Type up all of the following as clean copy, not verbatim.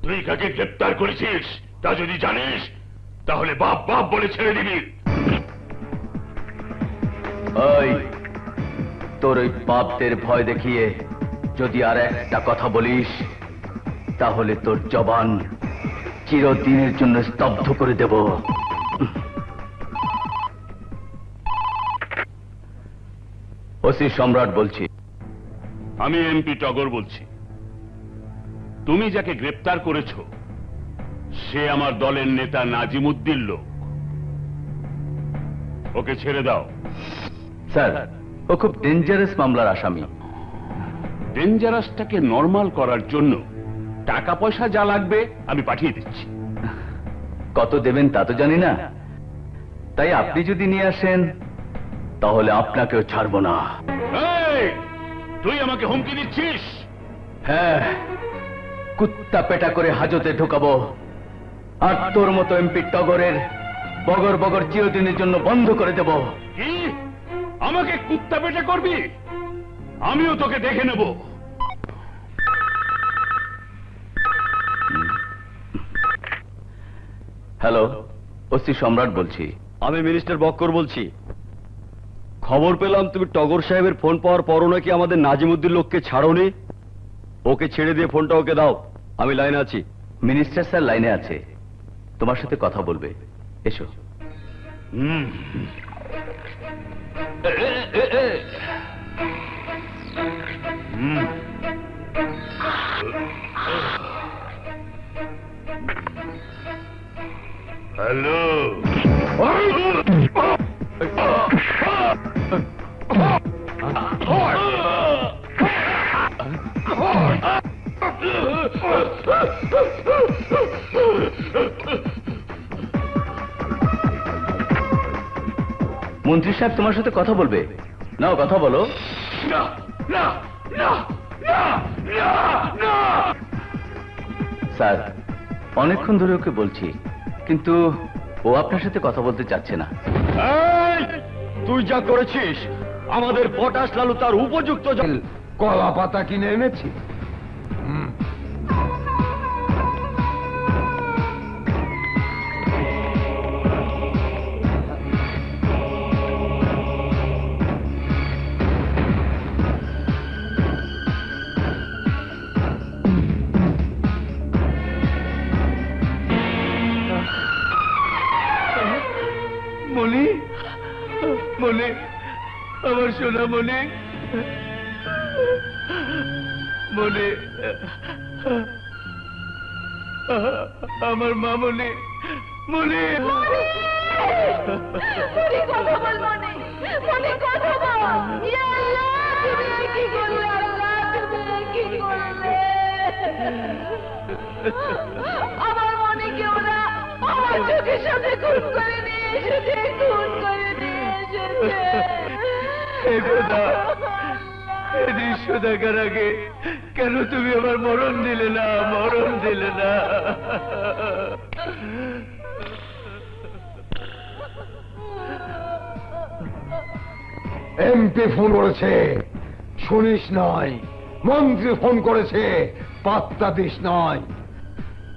তুই কাকে গ্রেপ্তার করেছিস তা যদি জানিস তাহলে বাপ বাপ বলে ছেড়ে দিবি। তোর ওই বাপদের ভয় দেখিয়ে যদি আর একটা কথা বলিস তাহলে তোর জবান চিরদিনের জন্য স্তব্ধ করে দেব। ওসি সম্রাট বলছি। আমি এমপি টগর বলছি। তুমি যাকে গ্রেপ্তার করেছ সে আমার দলের নেতা নাজিমুদ্দিন লোক। ওকে ছেড়ে দাও। স্যার, ও খুব ডেঞ্জারাস মামলার আসামি। ডেঞ্জারাসটাকে নরমাল করার জন্য টাকা পয়সা যা লাগবে আমি পাঠিয়ে দিচ্ছি। কত দেবেন তা তো জানি না, তাই আপনি যদি নিয়ে আসেন তাহলে আপনাকেও ছাড়বো না। তুই আমাকে হুমকি দিচ্ছিস? হ্যাঁ, কুত্তা পেটা করে হাজতে ঢুকাবো, আর তোর মতো এমপি টগরের বগর বগর চিরদিনের জন্য বন্ধ করে দেব। কি আমাকে কুত্তা পেটা করবি? আমিও তোকে দেখে নেব। হ্যালো, ওসি সম্রাট বলছি। আমি মিনিস্টার বক্কর বলছি। খবর পেলাম তুমি টগর সাহেবের ফোন পাওয়ার পরও নাকি আমাদের নাজিমুদ্দিন লোককে ছাড়োনি। ওকে ছেড়ে দিয়ে ফোনটা ওকে দাও, আমি লাইনে আছি। মিনিস্টার স্যার লাইনে আছে, তোমার সাথে কথা বলবে, এসো। হ্যালো, মন্ত্রী সাহেব তোমার সাথে কথা বলবে, নাও কথা বলো। না না না না না। স্যার, অনেকক্ষণ ধরে ওকে বলছি, কিন্তু ও আপনার সাথে কথা বলতে চাচ্ছে না। তুই যা করেছিস আমাদের পটাশ লালু তার উপযুক্ত কলা পাতা কিনে এনেছি। মনি, মনি, আমার সোনা মনি, মনি, আমার মা মনি, মনি। কথা বল মনি, মনি কথা বল। ইয়া আল্লাহ, তুমি কি করলে? আল্লাহ, তুমি কি করলে? আমার মনিকে ওরা আমার চোখের সামনে খুন করে নিয়ে এসেছে, খুন করে নিয়ে এসেছে। এই দৃশ্য দেখার আগে কেন তুমি আমার মরণ দিলে না, মরণ দিলে না? এমপি ফোন করেছে, শুনিস নাই? মন্ত্রী ফোন করেছে, পাত্তা দিস নাই।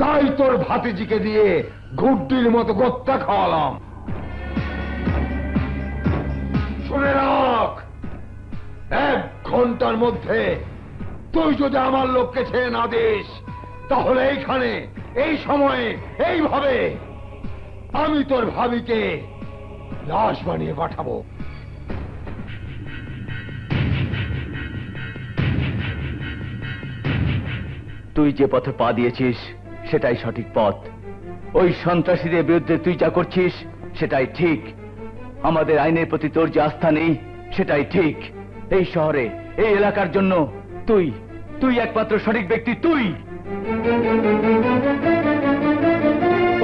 তাই তোর ভাতিজিকে দিয়ে ঘুড্ডির মতো গত্তা খাওয়ালাম। শুনে রাখ, 1 ঘন্টার মধ্যে তুই যদি আমার লোককে ছেড়ে না দিস তাহলে এইখানে, এই সময়ে, এইভাবে আমি তোর ভাবিকে লাশ বানিয়ে পাঠাবো। তুই যে পথে পা দিয়েছিস সেটাই সঠিক পথ। ওই সন্ত্রাসীদের বিরুদ্ধে তুই যা করছিস সেটাই ঠিক। আমাদের আইনের প্রতি তোর যে আস্থা নেই সেটাই ঠিক। এই শহরে, এই এলাকার জন্য তুই একমাত্র সঠিক ব্যক্তি। তুই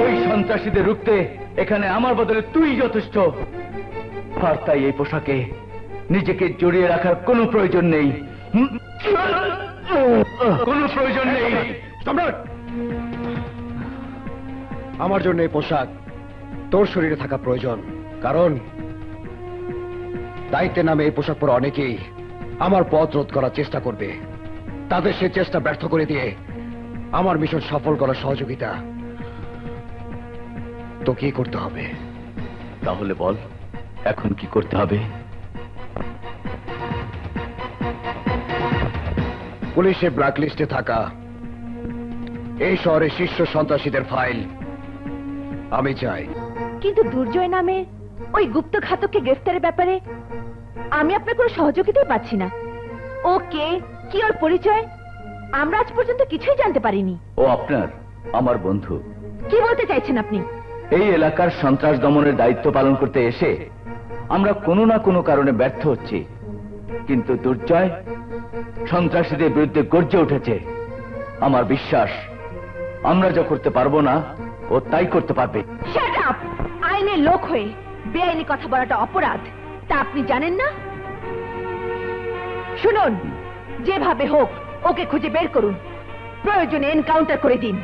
ওই সন্ত্রাসীদের রুখতে এখানে আমার বদলে তুই যথেষ্ট। আর তাই এই পোশাকে নিজেকে জড়িয়ে রাখার কোনো প্রয়োজন নেই, কোনো প্রয়োজন নেই। সম্রাট, আমার জন্য এই পোশাক তোর শরীরে থাকা প্রয়োজন, কারণ দায়িত্বের নামে এই পোশাক পরে অনেকেই আমার পথ রোধ করার চেষ্টা করবে। তাদের সে চেষ্টা ব্যর্থ করে দিয়ে আমার মিশন সফল করার সহযোগিতা তোকেই করতে হবে। তাহলে বল এখন কি করতে হবে? পুলিশের ব্ল্যাক লিস্টে থাকা এই শহরের শীর্ষ সন্ত্রাসীদের ফাইল আমি চাই। কিন্তু দুর্জয় নামে ওই গুপ্ত ঘাতককে গ্রেফতারের ব্যাপারে আমি আপনার কোনো সহযোগিতাই পাচ্ছি না। ও কে, কি ওর পরিচয়, আমরা আজ পর্যন্ত কিছুই জানতে পারিনি। ও আপনার আমার বন্ধু। কি বলতে চাইছেন আপনি? এই এলাকার সন্ত্রাস দমনের দায়িত্ব পালন করতে এসে আমরা কোনো না কোনো কারণে ব্যর্থ হচ্ছি, কিন্তু দুর্জয় সন্ত্রাসীদের বিরুদ্ধে গর্জে উঠেছে। আমার বিশ্বাস আমরা যা করতে পারবো না ও তাই করতে পারবে। Shut up! আইনের লোক হয়ে বেআইনি কথা বলাটা অপরাধ, তা আপনি জানেন না? শুনুন, যেভাবে হোক ওকে খুঁজে বের করুন, প্রয়োজনে এনকাউন্টার করে দিন,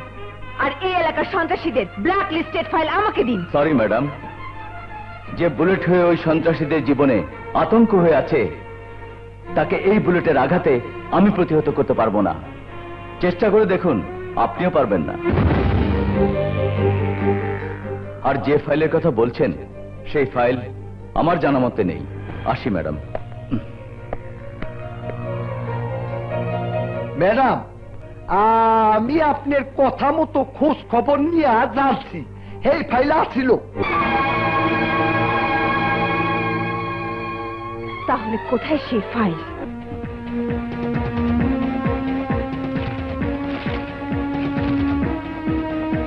আর এই এলাকার সন্ত্রাসীদের ব্ল্যাক লিস্টেড ফাইল আমাকে দিন। সরি ম্যাডাম, যে বুলেট হয়ে ওই সন্ত্রাসীদের জীবনে আতঙ্ক হয়ে আছে তাকে এই বুলেটের আঘাতে আমি প্রতিহত করতে পারবো না। চেষ্টা করে দেখুন, আপনিও পারবেন না। আর যে ফাইলের কথা বলছেন সেই ফাইল আমার জানা মতে নেই। আসি ম্যাডাম। ম্যাডাম, আমি আপনার কথা মতো খোঁজ খবর নিয়ে যাচ্ছি, এই ফাইল আসছিল। তাহলে কোথায় সেই ফাইল?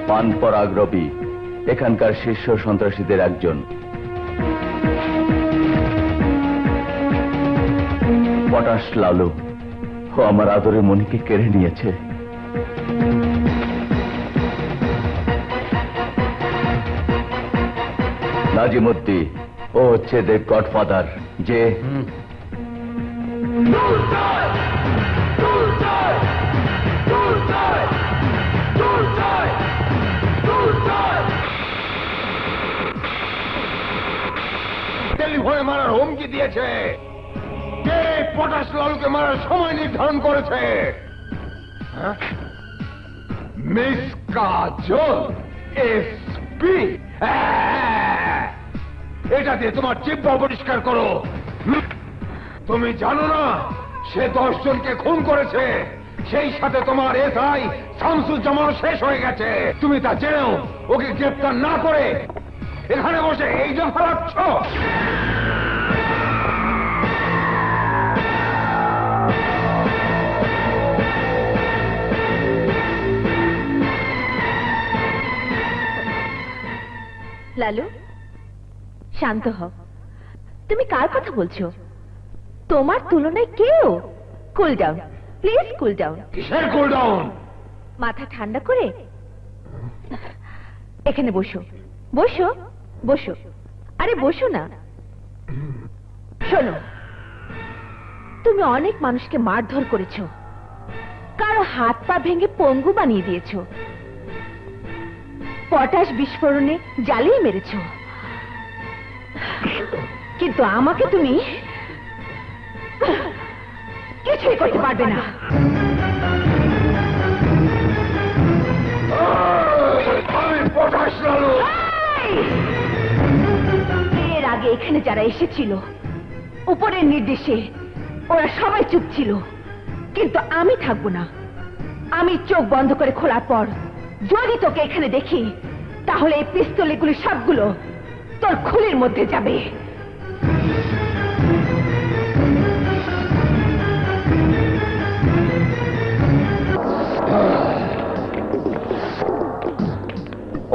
পানপরাগ রবি এখানকার শীর্ষ সন্ত্রাসীদের একজন। পটাশ লালু ও আমার আদরের মনিকে কেড়ে নিয়েছে। নাজিমুদ্দি ও হচ্ছে এদের গডফাদার, যে টেলিফোনে মারার হুমকি দিয়েছে। কে পটাশ লালুকে মারার সময় নির্ধারণ করেছে? মিস কাজল, এসপি। এটা দিয়ে তোমার জিহ্বা পরিষ্কার করো। তুমি জানো না সে 10 জনকে খুন করেছে, সেই সাথে তোমার এসআই শামসুজ্জামান শেষ হয়ে গেছে। তুমি তা জেনেও ওকে গ্রেফতার না করে এখানে বসে এই যে ফেলাচ্ছ। লালু, শান্ত হও। তুমি কার কথা বলছো? তোমার তুলনায় কেউ? Cool down please, cool down. কিসের কুল ডাউন? মাথা ঠান্ডা করে এখানে বসো, বসো, বসো। আরে বসো না। শোনো, তুমি অনেক মানুষকে মারধর করেছো, কারো হাত পা ভেঙে পঙ্গু বানিয়ে দিয়েছো, পটাশ বিস্ফোরণে জ্বালিয়ে মেরেছো, কিন্তু আমাকে তুমি কিছুই করতে পারবে না। আমি পটাশ লালু। এর আগে এখানে যারা এসেছিল উপরের নির্দেশে ওরা সবাই চুপ ছিল, কিন্তু আমি থাকবো না। আমি চোখ বন্ধ করে খোলার পর যদি তোকে এখানে দেখি, তাহলে এই পিস্তলগুলি সবগুলো তোর খুলির মধ্যে যাবে।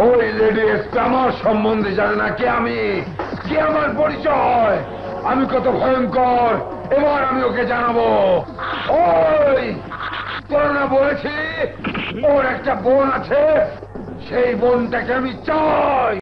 ওই লেডি আমার সম্বন্ধে জানে না কে আমি, কে আমার পরিচয়, আমি কত ভয়ঙ্কর, এবার আমি ওকে জানাবো। ওই তোরা না বলেছি ওর একটা বোন আছে, সেই বোনটাকে আমি চাই।